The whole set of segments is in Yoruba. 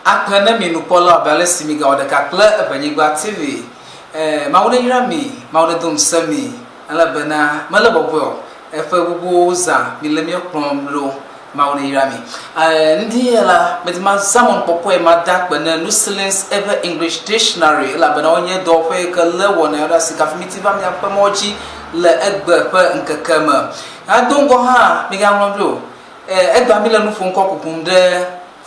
Akana minupola balesimiga or the kple Ewenyigba TV. Maune Yami, Maune Dum Semi, Alabana, Malabo, Efuza, Milemio Cromlo, Maune Yami. Ndiela, but my salmon popo, my dark, but no silence ever English dictionary, Labanonia, Dorfe, Kalewan, Sikafmitiva, Yapamoji, Le Egber, and Kakama. I don't go ha, Migan Blue. Egba Milan from Cocopum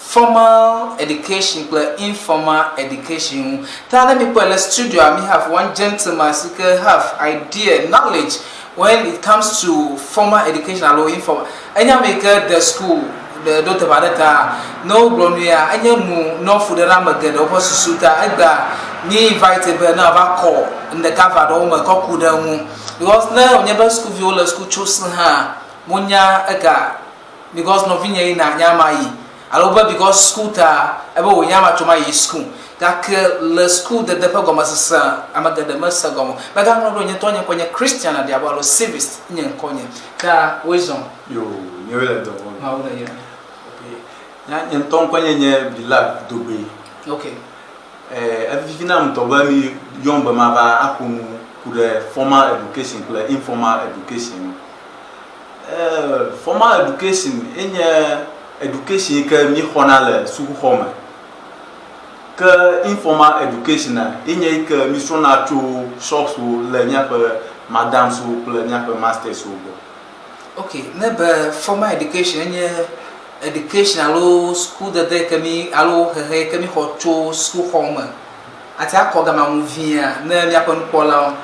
formal education plus informal education. Tell me per studio, I may have one gentleman who can have idea, knowledge when it comes to formal education or informal. And you make the school, the daughter Badata, no Bronia, and you no food and I'm a good opposite suitor. I me invited by another call in the cover home a cockwood. Because now never school viola school chosen her, Munya Ega, because no vinya in Yamai. Aloba because school ta ebo yama to my school that le school the depa go masasa amaga de masa go baga no do nyeto nya konya Christian na dia balo service nya konya ka wisdom yo nyewele do ma wona ya okay nya nton konya nya bila dobe okay avivina mtoba mi yomba ma ba akunu kude formal education kule informal education formal education enya education que mi honale sous home que informal education il que mi sona to shops ou le nya madame sou le nya master sou okay nebe formal education nya education alo school de que mi alo he que mi hoto school home ati akoga ma muvia na mi akon pola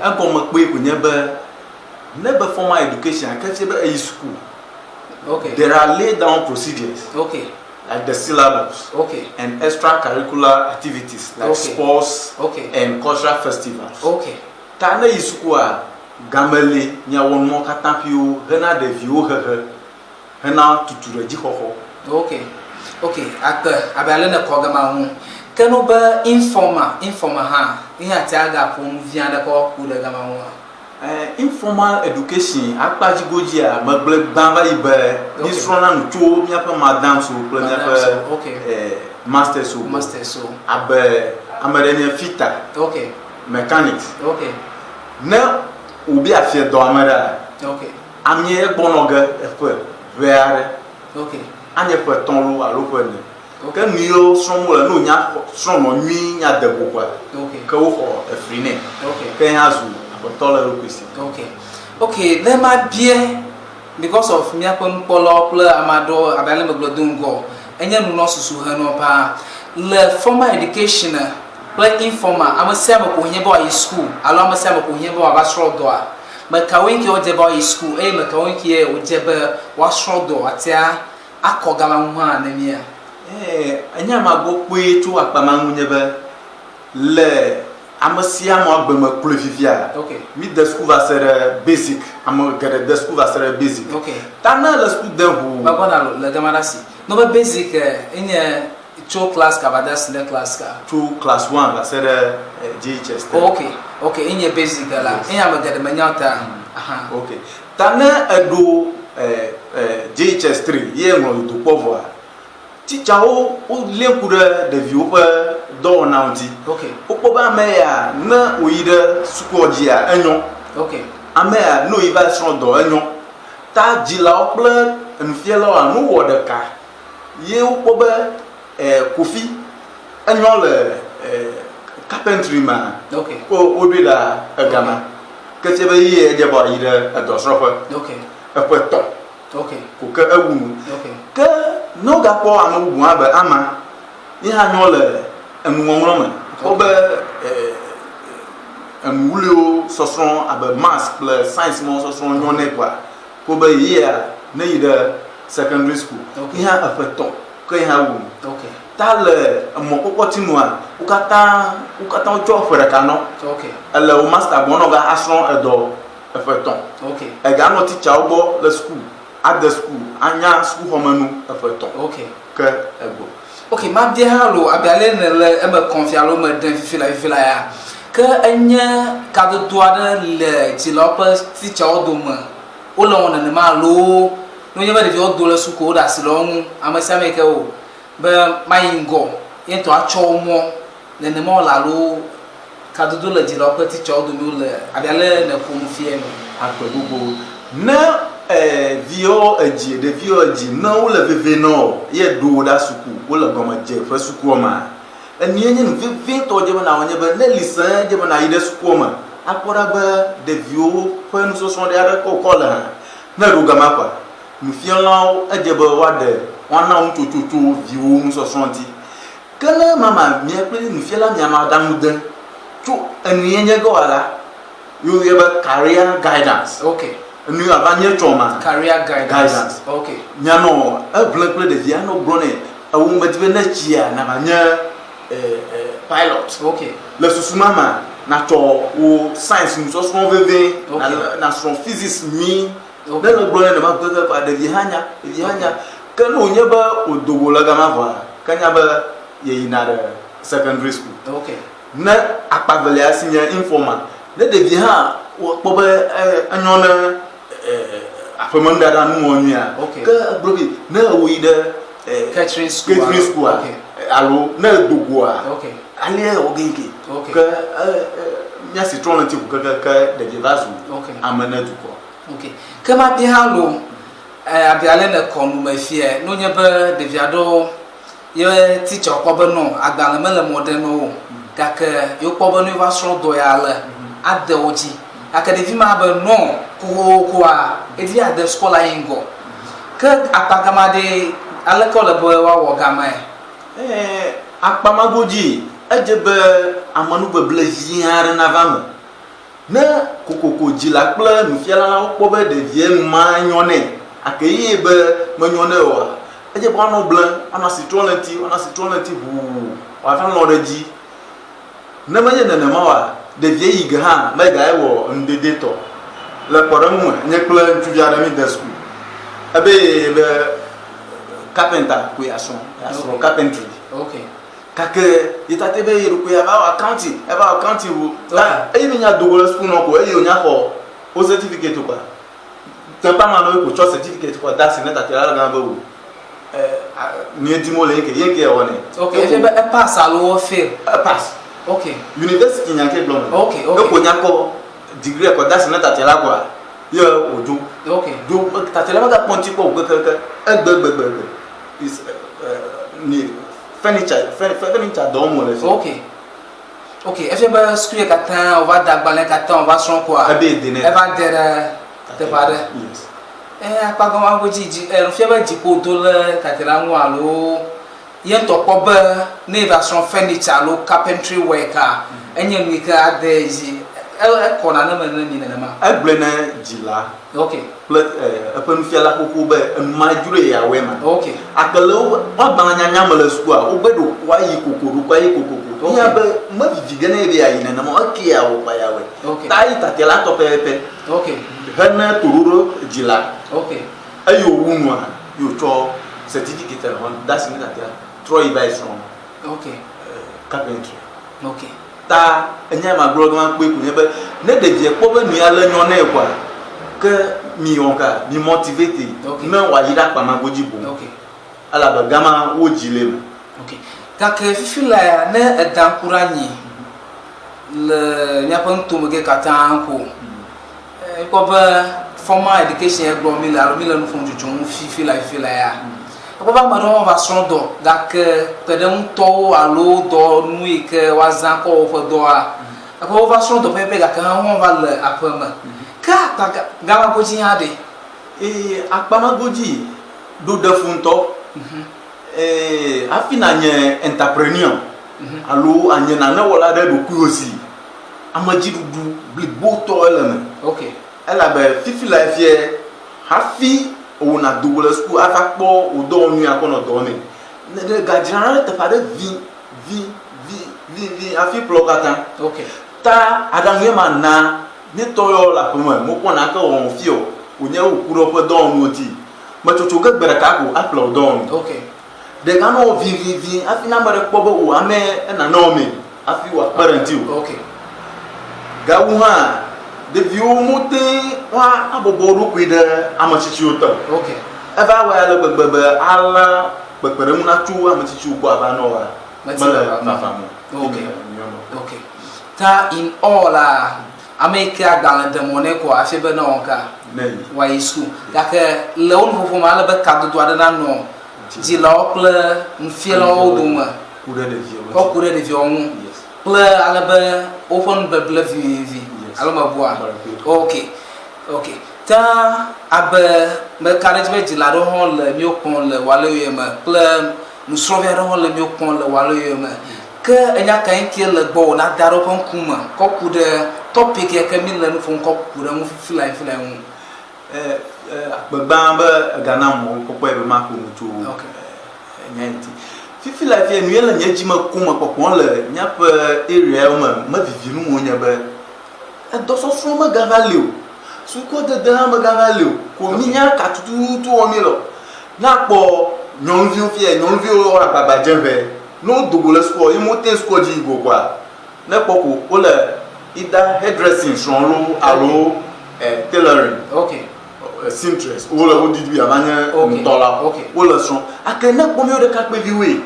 agom pe ko nebe formal education que c'est be school. Okay. There are laid down procedures. Okay. Like the syllabus. Okay. And extracurricular activities like sports. Okay. And cultural festivals. Okay. Tana isukwa gamele nya won mo katapio hena de view hena tuture jihoho. Okay. Okay. Abale na programa hu. Kano ba informal ha. Ihe atiaga pon vianda ko ku de gama hu. Informal education akpaji goji a magle bamba ibe ni srona no to mi apa madam so plan mi apa master so abe amadenia fita okay mechanics okay na obi afie do amara okay amie gbonoga efe weare okay anye pe tonlo alo pe ne ke mio somo la no nya sono nwi nya de kokwa okay ke wo ho efrine okay ke hazu okay. Okay, there might be because of me upon polo amado abale meglodungo. Enya no susu hano pa le formal education play informal. I'm a sema ko hiebo school. Alo am sema ko hiebo abasro do a. Me kawinki o jeba school. Me kawinki e o jeba wasro do atia akogama hu anamia. Enya mago pe tu apama hu nyebe le Amasia mo agbe plefifia. Okay. Mi the school va ser basic. Am get the school va ser basic. Okay. Tana le school de hu. Ba bona le gamarasi. No be basic in two class ka ba das the class ka. To class 1 va ser GHS. Okay. Okay, in basic la. In am get manyata. Aha. Okay. Tana edo GHS 3 ye ngo do povoir. Teacher o lenkure de vieux do nauti. Okay. Okoba meya na oide sukodia enyo. Okay. Ameya no iba son do enyo. Ta jila ople enfielo anu wodeka. Ye okoba kofi enyo le carpentry man. Okay. Ko odweda agama. Ketebe ye ejeba ide Dɔsɔsrɔ. Okay. Epeto. Okay. Ko ke ewunu. Okay. Ke no gapo anu bu aba ama. Iha nyo le enwonwrome. Obe enwulio sosron abe maths plus science mo sosron nyone kwa. Obe year na ide secondary school. Iha afeton. Ko iha wu. Okay. Ta le mo kokotinu a ukata ojo fere kano. Okay. Ele o master bono ga asron edo afeton. Okay. E ga no teacher obo le school. At the school, anya school homanu afeton. Okay. Ke ego. Okay, ma bien halo abiale le e me confialo me den fila ya. Ke anya ka do doade le ti lopa teacher odoma. O lo wona ne ma lo no nyeba de vi odo le suko da silongu amasame ke o be mayingo yen to acho mo le ne mo la lo kadodo le di lo pe ti cho do mi le abiale na ko mu fie no akwebugo na vio eji de vio eji na wo le veve no ye do da suku wo le goma je fa suku ma eni enye no veve to je na onye be na lisan je na ide suku ma akora ba de vio fa no so so de ara ko ko la na ru gama kwa mi fie lawo eje be wa de wana un tututu vio mu so so ti kana mama mi pe mi fie la mi ama damu den tu eni enye go ala you have a career guidance. Okay. And you have a trauma. Career guidance. Okay. Nyano, a black play the Viano Brone, a woman to next year, Namanya pilot. Okay. Let's Susumama, natural or science, so strong veve, natural physics, me. Then a brother about the Vihanya, can you never would do Lagamava, can never ye in other secondary school. Okay. Na Apavalia senior informal. Let the Viha Boba Anona Apamanda and Monia. Okay. Broby, no, we the catering school. Okay. Allo, no Dugua. Okay. Alia or Ginky. Okay. Yasitron to the Givasu. Okay. I'm a Netuko. Okay. Come up the hallow. Abialena con my fear. No never the Viado. Your teacher, Pobano, Adalamela Moderno. Kaka, your Pobano was so doyala. At the OG. Academia no kuwa if you had the school I go. Kurt Apagamade Alacola boy or Gama. Akpamagoji, Ejebe Amanuba Blaziar Navama. Na Coco Gilacla, Mufiala, Pobe de Viem Magnone, Akebe Magnonewa. Ejebano Blanc, on a citronity, who I found Loregi. Never yet an amour. De vieilles grands, mais gars, on de déto. Le porum, n'y a plein de jardins de school. Abe, carpenter, qui a son carpentry. Ok. Kake, il a été veillé, il a accounting, là, et il y a double school, et il y a au certificat ou pas. C'est pas mal pour le certificat pour dasser net à la gambe. Ni dimolé, qu'il y a qui est honnête. Ok, elle passe à l'eau fait. Passe. Okay. University nyanke blom. Okay. Ko nyako degree ko that's not atela kwa. Yo ojo. Okay. Do tatela ba ponti ko egbe. Is ni furniture do mo le. Okay. Okay, if you ba school katan, on va dagbalé katan, on va son quoi. Ebe dene. E va dere te pare. Yes. Apa ko ma go jiji, fi ba jipo do le katela mu alo. Yen to kobe ne version furniture lo carpentry worker enye mi ka adezi e kona na me ni na ma Egble na jila. Okay. Apen fiala koko be majure ya wema. Okay. Akelo wa banya nyama le school a obedo wa yi kokoro kwa yi kokoko. Ya be ma viviga na ebe ayi na ma akia wo pa ya we. Okay. Tai tatela to pepe. Okay. Hana tururo jila. Okay. Ayo wunwa yo to certificate on that's in that Troy by from Okay. Carpentry. Okay. Ta enya ma blog man pe ku be ne de je po be nu ya le nyon na e kwa ke mi onka mi motivate na wa yida pa ma goji bo. Okay. Ala ba gama wo jile. Okay. Ka ke fifila na edankuranyi le nya pon to mege katan ko. Ko ba formal education e gbo mi la no fun juju mu fifila ya. Papa madon va sondo dak pedem to alo do nui ke wazan ko fo do a ko va sondo pepe dak han va le apama ka ta gama ko ji ade akpama goji do de funto afina nye entrepreneur alo anye na na wala de do kuosi amaji dudu bli boto eleme. Okay. Ela be fifi life ye hafi on a double school afak po o do nu akono do me ne ga general te pare vi afi plokata. Okay. Ta adam ye na ni toyo la pomo mo ko na ka on fio o nya o kuro po do mu ti ma chocho ga gbere ka ko upload do. Okay. De ga no vi afi na mare po bo o ame na no me afi wa parent o. Okay. Ga wu ha de viu mote wa aboboru kwide amachichi uto. Okay. Eva wa le gbegbe ala pepere mu na tso ame tsitsi ko ava no wa mele fafamu okay ta in all America agbalẽ demone ko afi be na onka wa isku gake le on fofo ma le be kadodo ade na no di la okle mfiela o duma kure de vi onu ple ale be ofon be ble vi alo ma bua okay ta abe me carriage be di la do hon le mi okon le wale yo ma ple musrovia do hon le mi okon le wale yo ma que enya kan ki le gbo na daro kon kuma ko kude topic e ke mi le no fon ko kude mu fila mu gbagba be Ghana mo ko be ma ko mutu nyanti fifi la fi enu le nyaji ma kuma ko le nya pe area ma vivi nu mo nya be Dɔsɔsrɔ ma gavale o Sukudede ma gavale o ko mi nya ka tutu o mi lo na po nyonvi o ra baba jembe no double score imote score ji go kwa na poko o le ida hairdressing sonro alo tailoring seamstress o le odidi bi amanya ntola o le son akene po mi o de ka pe viwe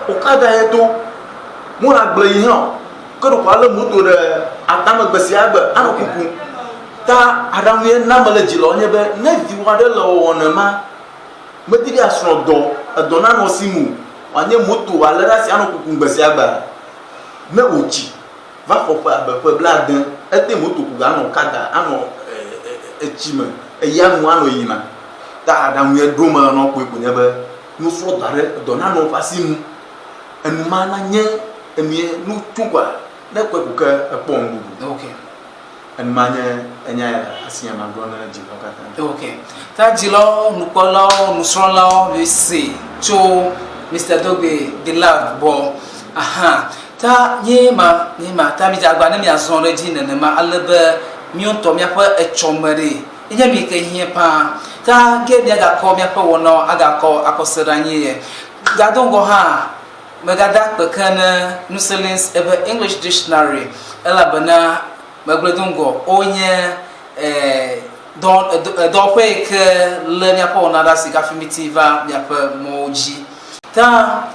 o ka da eto mo na gbe yi han ko do kwa le moto de atama gbesi agbe anokuku ta adamu na male jilo onye be na viwa de lo wona ma mediri asro do na no simu anye moto alera si anokuku gbesi agba me ochi va fopa be bladen ete moto ku ga no kada ano echime eyanu ano yina ta adamu e do ma no ko ekunya be no so dare do na no fasimu enuma na nye emie no tukwa na ko ku ka epon gugu enuma nye enya asinya magro na ji okata ta jilo nukolo nusronlo we see cho Mr. Dogbe the love bo ta nyema ta mi jagba na mi azon ready na ma alebe mi onto mi apa echomere enya mi ka hie pa ta ge dia ga ko mi apa wono aga ko akoseranye ye ga dongo ha megada pekana nuselins ebe English dictionary ela bana magledongo onye don pe ke le mi apa ona da sika primitiva mi apa moji ta